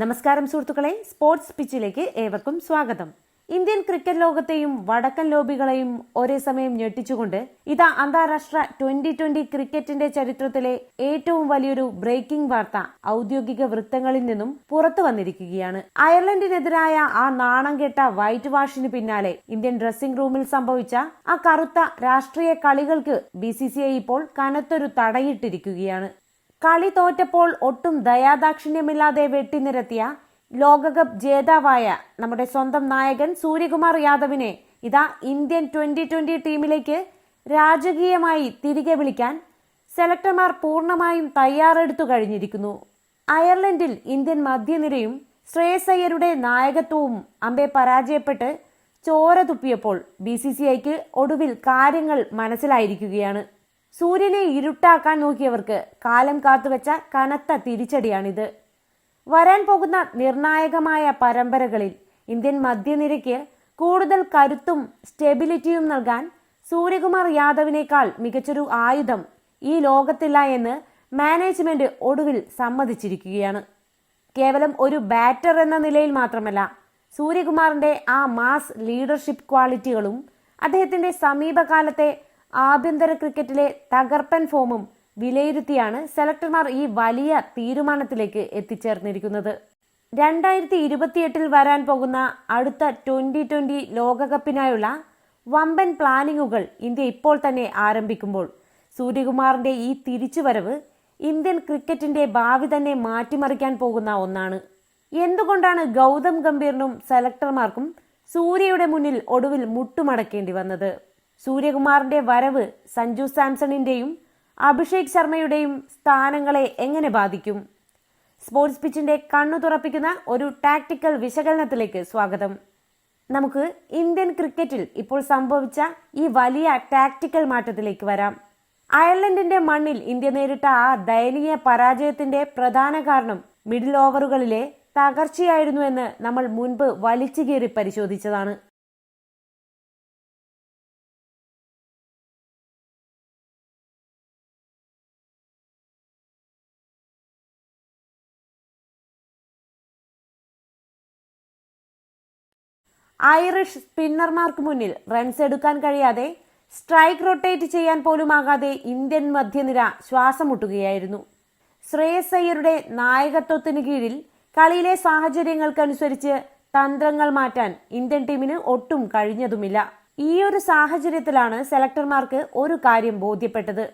നമസ്കാരം സുഹൃത്തുക്കളെ, സ്പോർട്സ് പിച്ചിലേക്ക് ഏവർക്കും സ്വാഗതം. ഇന്ത്യൻ ക്രിക്കറ്റ് ലോകത്തെയും വടക്കൻ ലോബികളെയും ഒരേ സമയം ഞെട്ടിച്ചുകൊണ്ട് ഇതാ അന്താരാഷ്ട്ര 2020 ക്രിക്കറ്റിന്റെ ചരിത്രത്തിലെ ഏറ്റവും വലിയൊരു ബ്രേക്കിംഗ് വാർത്ത ഔദ്യോഗിക വൃത്തങ്ങളിൽ നിന്നും പുറത്തു വന്നിരിക്കുകയാണ്. അയർലൻഡിനെതിരായ ആ നാണം കെട്ട വൈറ്റ് വാഷിന് പിന്നാലെ ഇന്ത്യൻ ഡ്രസ്സിംഗ് റൂമിൽ സംഭവിച്ച ആ കറുത്ത രാഷ്ട്രീയ കളികൾക്ക് BCCI ഇപ്പോൾ കനത്തൊരു തടയിട്ടിരിക്കുകയാണ്. കളി തോറ്റപ്പോൾ ഒട്ടും ദയാദാക്ഷിണ്യമില്ലാതെ വെട്ടിനിരത്തിയ ലോകകപ്പ് ജേതാവായ നമ്മുടെ സ്വന്തം നായകൻ സൂര്യകുമാർ യാദവിനെ ഇതാ ഇന്ത്യൻ 2020 ടീമിലേക്ക് രാജകീയമായി തിരികെ വിളിക്കാൻ സെലക്ടർമാർ പൂർണ്ണമായും തയ്യാറെടുത്തു കഴിഞ്ഞിരിക്കുന്നു. അയർലൻഡിൽ ഇന്ത്യൻ മധ്യനിരയും ശ്രേയസ് അയ്യരുടെ നായകത്വവും അമ്പെ പരാജയപ്പെട്ട് ചോര തുപ്പിയപ്പോൾ BCCIക്ക് ഒടുവിൽ കാര്യങ്ങൾ മനസ്സിലായിരിക്കുകയാണ്. സൂര്യനെ ഇരുട്ടാക്കാൻ നോക്കിയവർക്ക് കാലം കാത്തുവെച്ച കനത്ത തിരിച്ചടിയാണിത്. വരാൻ പോകുന്ന നിർണായകമായ പരമ്പരകളിൽ ഇന്ത്യൻ മധ്യനിരയ്ക്ക് കൂടുതൽ കരുത്തും സ്റ്റെബിലിറ്റിയും നൽകാൻ സൂര്യകുമാർ യാദവിനേക്കാൾ മികച്ചൊരു ആയുധം ഈ ലോകത്തില്ല എന്ന് മാനേജ്മെന്റ് ഒടുവിൽ സമ്മതിച്ചിരിക്കുകയാണ്. കേവലം ഒരു ബാറ്റർ എന്ന നിലയിൽ മാത്രമല്ല, സൂര്യകുമാറിന്റെ ആ മാസ് ലീഡർഷിപ്പ് ക്വാളിറ്റികളും അദ്ദേഹത്തിന്റെ സമീപകാലത്തെ ആഭ്യന്തര ക്രിക്കറ്റിലെ തകർപ്പൻ ഫോമും വിലയിരുത്തിയാണ് സെലക്ടർമാർ ഈ വലിയ തീരുമാനത്തിലേക്ക് എത്തിച്ചേർന്നിരിക്കുന്നത്. 2028 വരാൻ പോകുന്ന അടുത്ത 2020 ലോകകപ്പിനായുള്ള വമ്പൻ പ്ലാനിങ്ങുകൾ ഇന്ത്യ ഇപ്പോൾ തന്നെ ആരംഭിക്കുമ്പോൾ സൂര്യകുമാറിന്റെ ഈ തിരിച്ചുവരവ് ഇന്ത്യൻ ക്രിക്കറ്റിന്റെ ഭാവി തന്നെ മാറ്റിമറിക്കാൻ പോകുന്ന ഒന്നാണ്. എന്തുകൊണ്ടാണ് ഗൗതം ഗംഭീറിനും സെലക്ടർമാർക്കും സൂര്യയുടെ മുന്നിൽ ഒടുവിൽ മുട്ടുമടക്കേണ്ടി വന്നത്? സൂര്യകുമാറിന്റെ വരവ് സഞ്ജു സാംസണിന്റെയും അഭിഷേക് ശർമ്മയുടെയും സ്ഥാനങ്ങളെ എങ്ങനെ ബാധിക്കും? സ്പോർട്സ് പിച്ചിന്റെ കണ്ണു തുറപ്പിക്കുന്ന ഒരു ടാക്ടിക്കൽ വിശകലനത്തിലേക്ക് സ്വാഗതം. നമുക്ക് ഇന്ത്യൻ ക്രിക്കറ്റിൽ ഇപ്പോൾ സംഭവിച്ച ഈ വലിയ ടാക്ടിക്കൽ മാറ്റത്തിലേക്ക് വരാം. അയർലൻഡിന്റെ മണ്ണിൽ ഇന്ത്യ നേരിട്ട ആ ദയനീയ പരാജയത്തിന്റെ പ്രധാന കാരണം മിഡിൽ ഓവറുകളിലെ തകർച്ചയായിരുന്നു എന്ന് നമ്മൾ മുൻപ് വലിച്ചുകീറി പരിശോധിച്ചതാണ്. ഐറിഷ് സ്പിന്നർമാർക്ക് മുന്നിൽ റൺസ് എടുക്കാൻ കഴിയാതെ സ്ട്രൈക്ക് റൊട്ടേറ്റ് ചെയ്യാൻ പോലുമാകാതെ ഇന്ത്യൻ മധ്യനിര ശ്വാസം മുട്ടുകയായിരുന്നു. ശ്രേയസ് അയ്യരുടെ നായകത്വത്തിന് കീഴിൽ കളിയിലെ സാഹചര്യങ്ങൾക്കനുസരിച്ച് തന്ത്രങ്ങൾ മാറ്റാൻ ഇന്ത്യൻ ടീമിന് ഒട്ടും കഴിഞ്ഞതുമില്ല. ഈ ഒരു സാഹചര്യത്തിലാണ് സെലക്ടർമാർക്ക് ഒരു കാര്യം ബോധ്യപ്പെട്ടത്.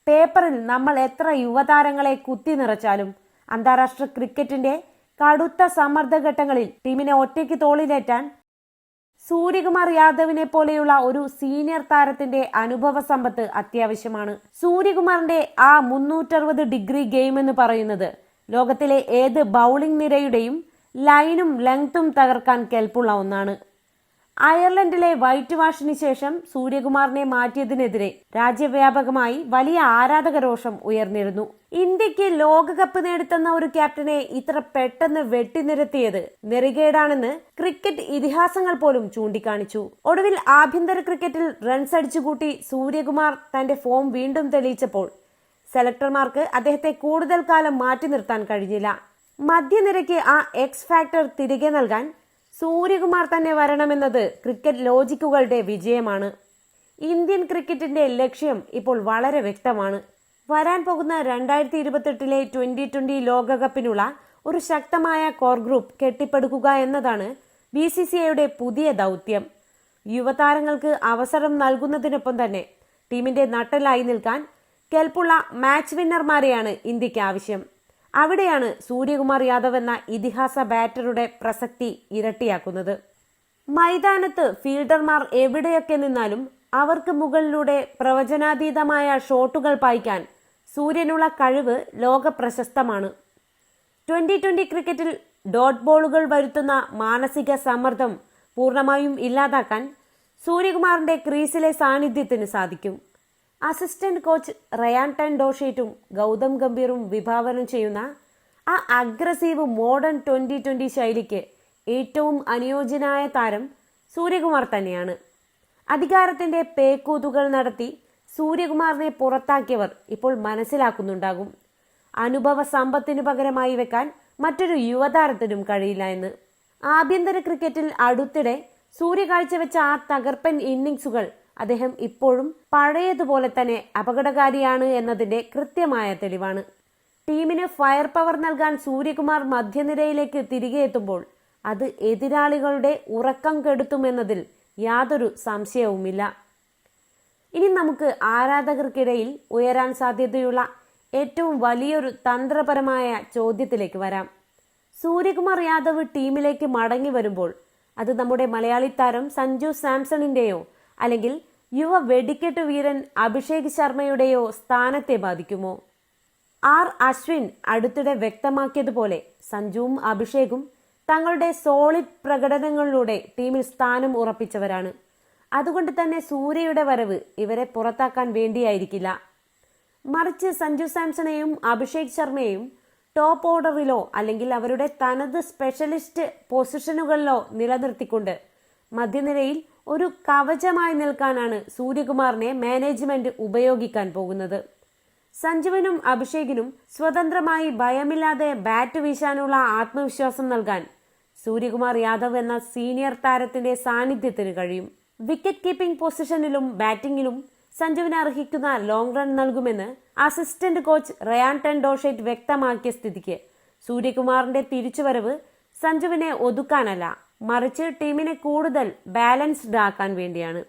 പേപ്പറിൽ നമ്മൾ എത്ര യുവതാരങ്ങളെ കുത്തി നിറച്ചാലും അന്താരാഷ്ട്ര ക്രിക്കറ്റിന്റെ കടുത്ത സമ്മർദ്ദഘട്ടങ്ങളിൽ ടീമിനെ ഒറ്റയ്ക്ക് തോളിലേറ്റാൻ സൂര്യകുമാർ യാദവിനെ പോലെയുള്ള ഒരു സീനിയർ താരത്തിന്റെ അനുഭവ സമ്പത്ത് അത്യാവശ്യമാണ്. സൂര്യകുമാറിന്റെ ആ 360 ഡിഗ്രി ഗെയിം എന്ന് പറയുന്നത് ലോകത്തിലെ ഏത് ബൗളിംഗ് നിരയുടെയും ലൈനും ലെങ്തും തകർക്കാൻ കെൽപ്പുള്ള ഒന്നാണ്. അയർലൻഡിലെ വൈറ്റ് വാഷിന് ശേഷം സൂര്യകുമാറിനെ മാറ്റിയതിനെതിരെ രാജ്യവ്യാപകമായി വലിയ ആരാധക രോഷം ഉയർന്നിരുന്നു. ഇന്ത്യക്ക് ലോകകപ്പ് നേടിത്തന്ന ഒരു ക്യാപ്റ്റനെ ഇത്ര പെട്ടെന്ന് വെട്ടിനിരത്തിയത് നെറികേടാണെന്ന് ക്രിക്കറ്റ് ഇതിഹാസങ്ങൾ പോലും ചൂണ്ടിക്കാണിച്ചു. ഒടുവിൽ ആഭ്യന്തര ക്രിക്കറ്റിൽ റൺസ് അടിച്ചുകൂട്ടി സൂര്യകുമാർ തന്റെ ഫോം വീണ്ടും തെളിയിച്ചപ്പോൾ സെലക്ടർമാർക്ക് അദ്ദേഹത്തെ കൂടുതൽ കാലം മാറ്റി നിർത്താൻ കഴിഞ്ഞില്ല. മധ്യനിരയ്ക്ക് ആ എക്സ് ഫാക്ടർ തിരികെ നൽകാൻ സൂര്യകുമാർ തന്നെ വരണമെന്നത് ക്രിക്കറ്റ് ലോജിക്കുകളുടെ വിജയമാണ്. ഇന്ത്യൻ ക്രിക്കറ്റിന്റെ ലക്ഷ്യം ഇപ്പോൾ വളരെ വ്യക്തമാണ്. വരാൻ പോകുന്ന 2028 2020 ലോകകപ്പിനുള്ള ഒരു ശക്തമായ കോർ ഗ്രൂപ്പ് കെട്ടിപ്പടുക്കുക എന്നതാണ് BCCIയുടെ പുതിയ ദൗത്യം. യുവതാരങ്ങൾക്ക് അവസരം നൽകുന്നതിനൊപ്പം തന്നെ ടീമിന്റെ നട്ടലായി നിൽക്കാൻ കെൽപ്പുള്ള മാച്ച് വിന്നർമാരെയാണ് ഇന്ത്യക്ക് ആവശ്യം. അവിടെയാണ് സൂര്യകുമാർ യാദവ് എന്ന ഇതിഹാസ ബാറ്ററുടെ പ്രസക്തി ഇരട്ടിയാക്കുന്നത്. മൈതാനത്ത് ഫീൽഡർമാർ എവിടെയൊക്കെ നിന്നാലും അവർക്ക് മുകളിലൂടെ പ്രവചനാതീതമായ ഷോട്ടുകൾ പായിക്കാൻ സൂര്യനുള്ള കഴിവ് ലോക പ്രശസ്തമാണ്. 2020 ക്രിക്കറ്റിൽ ഡോട്ട് ബോളുകൾ വരുത്തുന്ന മാനസിക സമ്മർദ്ദം പൂർണ്ണമായും ഇല്ലാതാക്കാൻ സൂര്യകുമാറിന്റെ ക്രീസിലെ സാന്നിധ്യത്തിന് സാധിക്കും. അസിസ്റ്റന്റ് കോച്ച് റയാൻ ടെൻഡോഷേറ്റും ഗൗതം ഗംഭീറും വിഭാവനം ചെയ്യുന്ന ആ അഗ്രസീവ് മോഡേൺ 2020 ശൈലിക്ക് ഏറ്റവും അനുയോജ്യനായ താരം സൂര്യകുമാർ തന്നെയാണ്. അധികാരത്തിന്റെ പേക്കൂത്തുകൾ നടത്തി സൂര്യകുമാറിനെ പുറത്താക്കിയവർ ഇപ്പോൾ മനസ്സിലാക്കുന്നുണ്ടാകും. അനുഭവ സമ്പത്തിനു പകരമായി വെക്കാൻ മറ്റൊരു യുവതാരത്തിനും കഴിയില്ല എന്ന്. ആഭ്യന്തര ക്രിക്കറ്റിൽ അടുത്തിടെ സൂര്യ കാഴ്ചവെച്ച ആ തകർപ്പൻ ഇന്നിംഗ്സുകൾ അദ്ദേഹം ഇപ്പോഴും പഴയതുപോലെ തന്നെ അപകടകാരിയാണ് എന്നതിന്റെ കൃത്യമായ തെളിവാണ്. ടീമിന് ഫയർ പവർ നൽകാൻ സൂര്യകുമാർ മധ്യനിരയിലേക്ക് തിരികെ എത്തുമ്പോൾ അത് എതിരാളികളുടെ ഉറക്കം കെടുത്തുമെന്നതിൽ യാതൊരു സംശയവുമില്ല. ഇനി നമുക്ക് ആരാധകർക്കിടയിൽ ഉയരാൻ സാധ്യതയുള്ള ഏറ്റവും വലിയൊരു തന്ത്രപരമായ ചോദ്യത്തിലേക്ക് വരാം. സൂര്യകുമാർ യാദവ് ടീമിലേക്ക് മടങ്ങി വരുമ്പോൾ അത് നമ്മുടെ മലയാളി താരം സഞ്ജു സാംസണിന്റെയോ അല്ലെങ്കിൽ യുവ വെടിക്കെട്ട് വീരൻ അഭിഷേക് ശർമ്മയുടെയോ സ്ഥാനത്തെ ബാധിക്കുമോ? ആർ അശ്വിൻ അടുത്തിടെ വ്യക്തമാക്കിയതുപോലെ സഞ്ജുവും അഭിഷേകും തങ്ങളുടെ സോളിഡ് പ്രകടനങ്ങളിലൂടെ ടീമിൽ സ്ഥാനം ഉറപ്പിച്ചവരാണ്. അതുകൊണ്ട് തന്നെ സൂര്യയുടെ വരവ് ഇവരെ പുറത്താക്കാൻ വേണ്ടിയായിരിക്കില്ല. മറിച്ച് സഞ്ജു സാംസണെയും അഭിഷേക് ശർമ്മയെയും ടോപ്പ് ഓർഡറിലോ അല്ലെങ്കിൽ അവരുടെ തനത് സ്പെഷ്യലിസ്റ്റ് പൊസിഷനുകളിലോ നിലനിർത്തിക്കൊണ്ട് മധ്യനിരയിൽ ഒരു കവചമായി നിൽക്കാനാണ് സൂര്യകുമാറിനെ മാനേജ്മെന്റ് ഉപയോഗിക്കാൻ പോകുന്നത്. സഞ്ജുവിനും അഭിഷേകിനും സ്വതന്ത്രമായി ഭയമില്ലാതെ ബാറ്റ് വീശാനുള്ള ആത്മവിശ്വാസം നൽകാൻ സൂര്യകുമാർ യാദവ് എന്ന സീനിയർ താരത്തിന്റെ സാന്നിധ്യത്തിന് കഴിയും. വിക്കറ്റ് കീപ്പിംഗ് പൊസിഷനിലും ബാറ്റിംഗിലും സഞ്ജുവിന് അർഹിക്കുന്ന ലോങ് റൺ നൽകുമെന്ന് അസിസ്റ്റന്റ് കോച്ച് റയാൻ ടെൻഡോഷെറ്റ് വ്യക്തമാക്കിയ സ്ഥിതിക്ക് സൂര്യകുമാറിന്റെ തിരിച്ചുവരവ് സഞ്ജുവിനെ ഒതുക്കാനല്ല, മറിച്ച് ടീമിനെ കൂടുതൽ ബാലൻസ്ഡ് ആക്കാൻ വേണ്ടിയാണ്.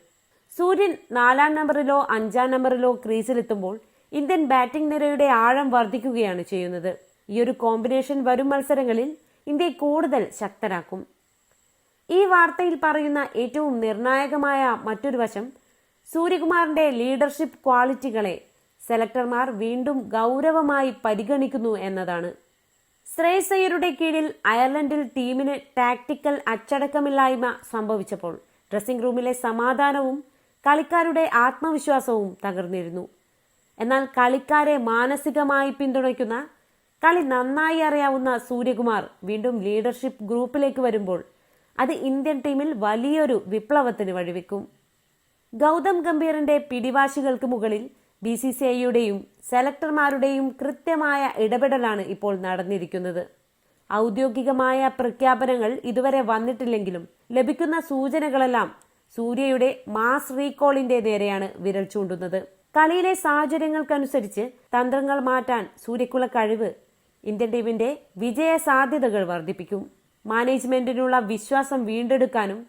സൂര്യൻ 4-ാം നമ്പറിലോ 5-ാം നമ്പറിലോ ക്രീസിലെത്തുമ്പോൾ ഇന്ത്യൻ ബാറ്റിംഗ് നിരയുടെ ആഴം വർദ്ധിക്കുകയാണ് ചെയ്യുന്നത്. ഈ ഒരു കോമ്പിനേഷൻ വരും മത്സരങ്ങളിൽ ഇന്ത്യയെ കൂടുതൽ ശക്തരാക്കും. ഈ വാർത്തയിൽ പറയുന്ന ഏറ്റവും നിർണായകമായ മറ്റൊരു വശം സൂര്യകുമാറിന്റെ ലീഡർഷിപ്പ് ക്വാളിറ്റികളെ സെലക്ടർമാർ വീണ്ടും ഗൗരവമായി പരിഗണിക്കുന്നു എന്നതാണ്. ശ്രേയസ് അയ്യരുടെ കീഴിൽ അയർലൻഡിൽ ടീമിന് ടാക്ടിക്കൽ അച്ചടക്കമില്ലായ്മ സംഭവിച്ചപ്പോൾ ഡ്രസ്സിംഗ് റൂമിലെ സമാധാനവും കളിക്കാരുടെ ആത്മവിശ്വാസവും തകർന്നിരുന്നു. എന്നാൽ കളിക്കാരെ മാനസികമായി പിന്തുണയ്ക്കുന്ന, കളി നന്നായി അറിയാവുന്ന സൂര്യകുമാർ വീണ്ടും ലീഡർഷിപ്പ് ഗ്രൂപ്പിലേക്ക് വരുമ്പോൾ അത് ഇന്ത്യൻ ടീമിൽ വലിയൊരു വിപ്ലവത്തിന് വഴിവെക്കും. ഗൗതം ഗംഭീറിന്റെ പിടിവാശികൾക്ക് മുകളിൽ BCCIയുടെയും സെലക്ടർമാരുടെയും കൃത്യമായ ഇടപെടലാണ് ഇപ്പോൾ നടന്നിരിക്കുന്നത്. ഔദ്യോഗികമായ പ്രഖ്യാപനങ്ങൾ ഇതുവരെ വന്നിട്ടില്ലെങ്കിലും ലഭിക്കുന്ന സൂചനകളെല്ലാം സൂര്യയുടെ മാസ് റീകോളിന്റെ നേരെയാണ് വിരൽ ചൂണ്ടുന്നത്. കളിയിലെ സാഹചര്യങ്ങൾക്കനുസരിച്ച് തന്ത്രങ്ങൾ മാറ്റാൻ സൂര്യക്കുള്ള കഴിവ് ഇന്ത്യൻ ടീമിന്റെ വിജയ സാധ്യതകൾ വർദ്ധിപ്പിക്കും. മാനേജ്മെന്റിനുള്ള വിശ്വാസം വീണ്ടെടുക്കാനും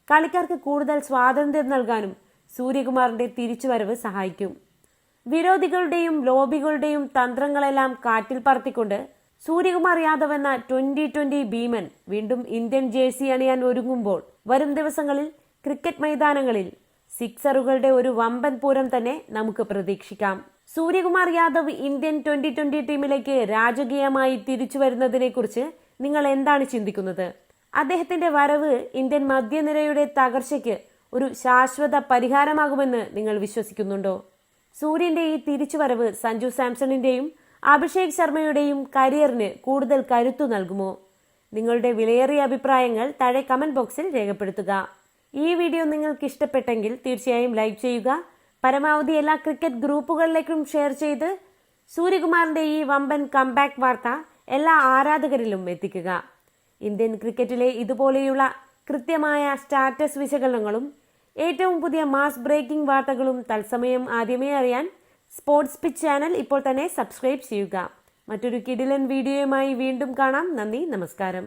കളിക്കാർക്ക് കൂടുതൽ സ്വാതന്ത്ര്യം നൽകാനും സൂര്യകുമാറിന്റെ തിരിച്ചുവരവ് സഹായിക്കും. വിരോധികളുടെയും ലോബികളുടെയും തന്ത്രങ്ങളെല്ലാം കാറ്റിൽ പറത്തിക്കൊണ്ട് സൂര്യകുമാർ യാദവ് എന്ന 2020 ഭീമൻ വീണ്ടും ഇന്ത്യൻ ജേഴ്സി അണിയാൻ ഒരുങ്ങുമ്പോൾ വരും ദിവസങ്ങളിൽ ക്രിക്കറ്റ് മൈതാനങ്ങളിൽ സിക്സറുകളുടെ ഒരു വമ്പൻ പൂരം തന്നെ നമുക്ക് പ്രതീക്ഷിക്കാം. സൂര്യകുമാർ യാദവ് ഇന്ത്യൻ 2020 ടീമിലേക്ക് രാജകീയമായി തിരിച്ചു വരുന്നതിനെ കുറിച്ച് നിങ്ങൾ എന്താണ് ചിന്തിക്കുന്നത്? അദ്ദേഹത്തിന്റെ വരവ് ഇന്ത്യൻ മധ്യനിരയുടെ തകർച്ചയ്ക്ക് ഒരു ശാശ്വത പരിഹാരമാകുമെന്ന് നിങ്ങൾ വിശ്വസിക്കുന്നുണ്ടോ? സൂര്യന്റെ ഈ തിരിച്ചുവരവ് സഞ്ജു സാംസണിന്റെയും അഭിഷേക് ശർമ്മയുടെയും കരിയറിന് കൂടുതൽ കരുത്തു നൽകുമോ? നിങ്ങളുടെ വിലയേറിയ അഭിപ്രായങ്ങൾ താഴെ കമന്റ് ബോക്സിൽ രേഖപ്പെടുത്തുക. ഈ വീഡിയോ നിങ്ങൾക്ക് ഇഷ്ടപ്പെട്ടെങ്കിൽ തീർച്ചയായും ലൈക്ക് ചെയ്യുക. പരമാവധി എല്ലാ ക്രിക്കറ്റ് ഗ്രൂപ്പുകളിലേക്കും ഷെയർ ചെയ്ത് സൂര്യകുമാറിന്റെ ഈ വമ്പൻ കംബാക്ക് വാർത്ത എല്ലാ ആരാധകരിലും എത്തിക്കുക. ഇന്ത്യൻ ക്രിക്കറ്റിലെ ഇതുപോലെയുള്ള കൃത്യമായ സ്റ്റാറ്റസ് വിശകലനങ്ങളും ഏറ്റവും പുതിയ മാസ് ബ്രേക്കിംഗ് വാർത്തകളും തത്സമയം ആദ്യമേ അറിയാൻ സ്പോർട്സ് പിച്ച് ചാനൽ ഇപ്പോൾ തന്നെ സബ്സ്ക്രൈബ് ചെയ്യുക. മറ്റൊരു കിടിലൻ വീഡിയോയുമായി വീണ്ടും കാണാം. നന്ദി, നമസ്കാരം.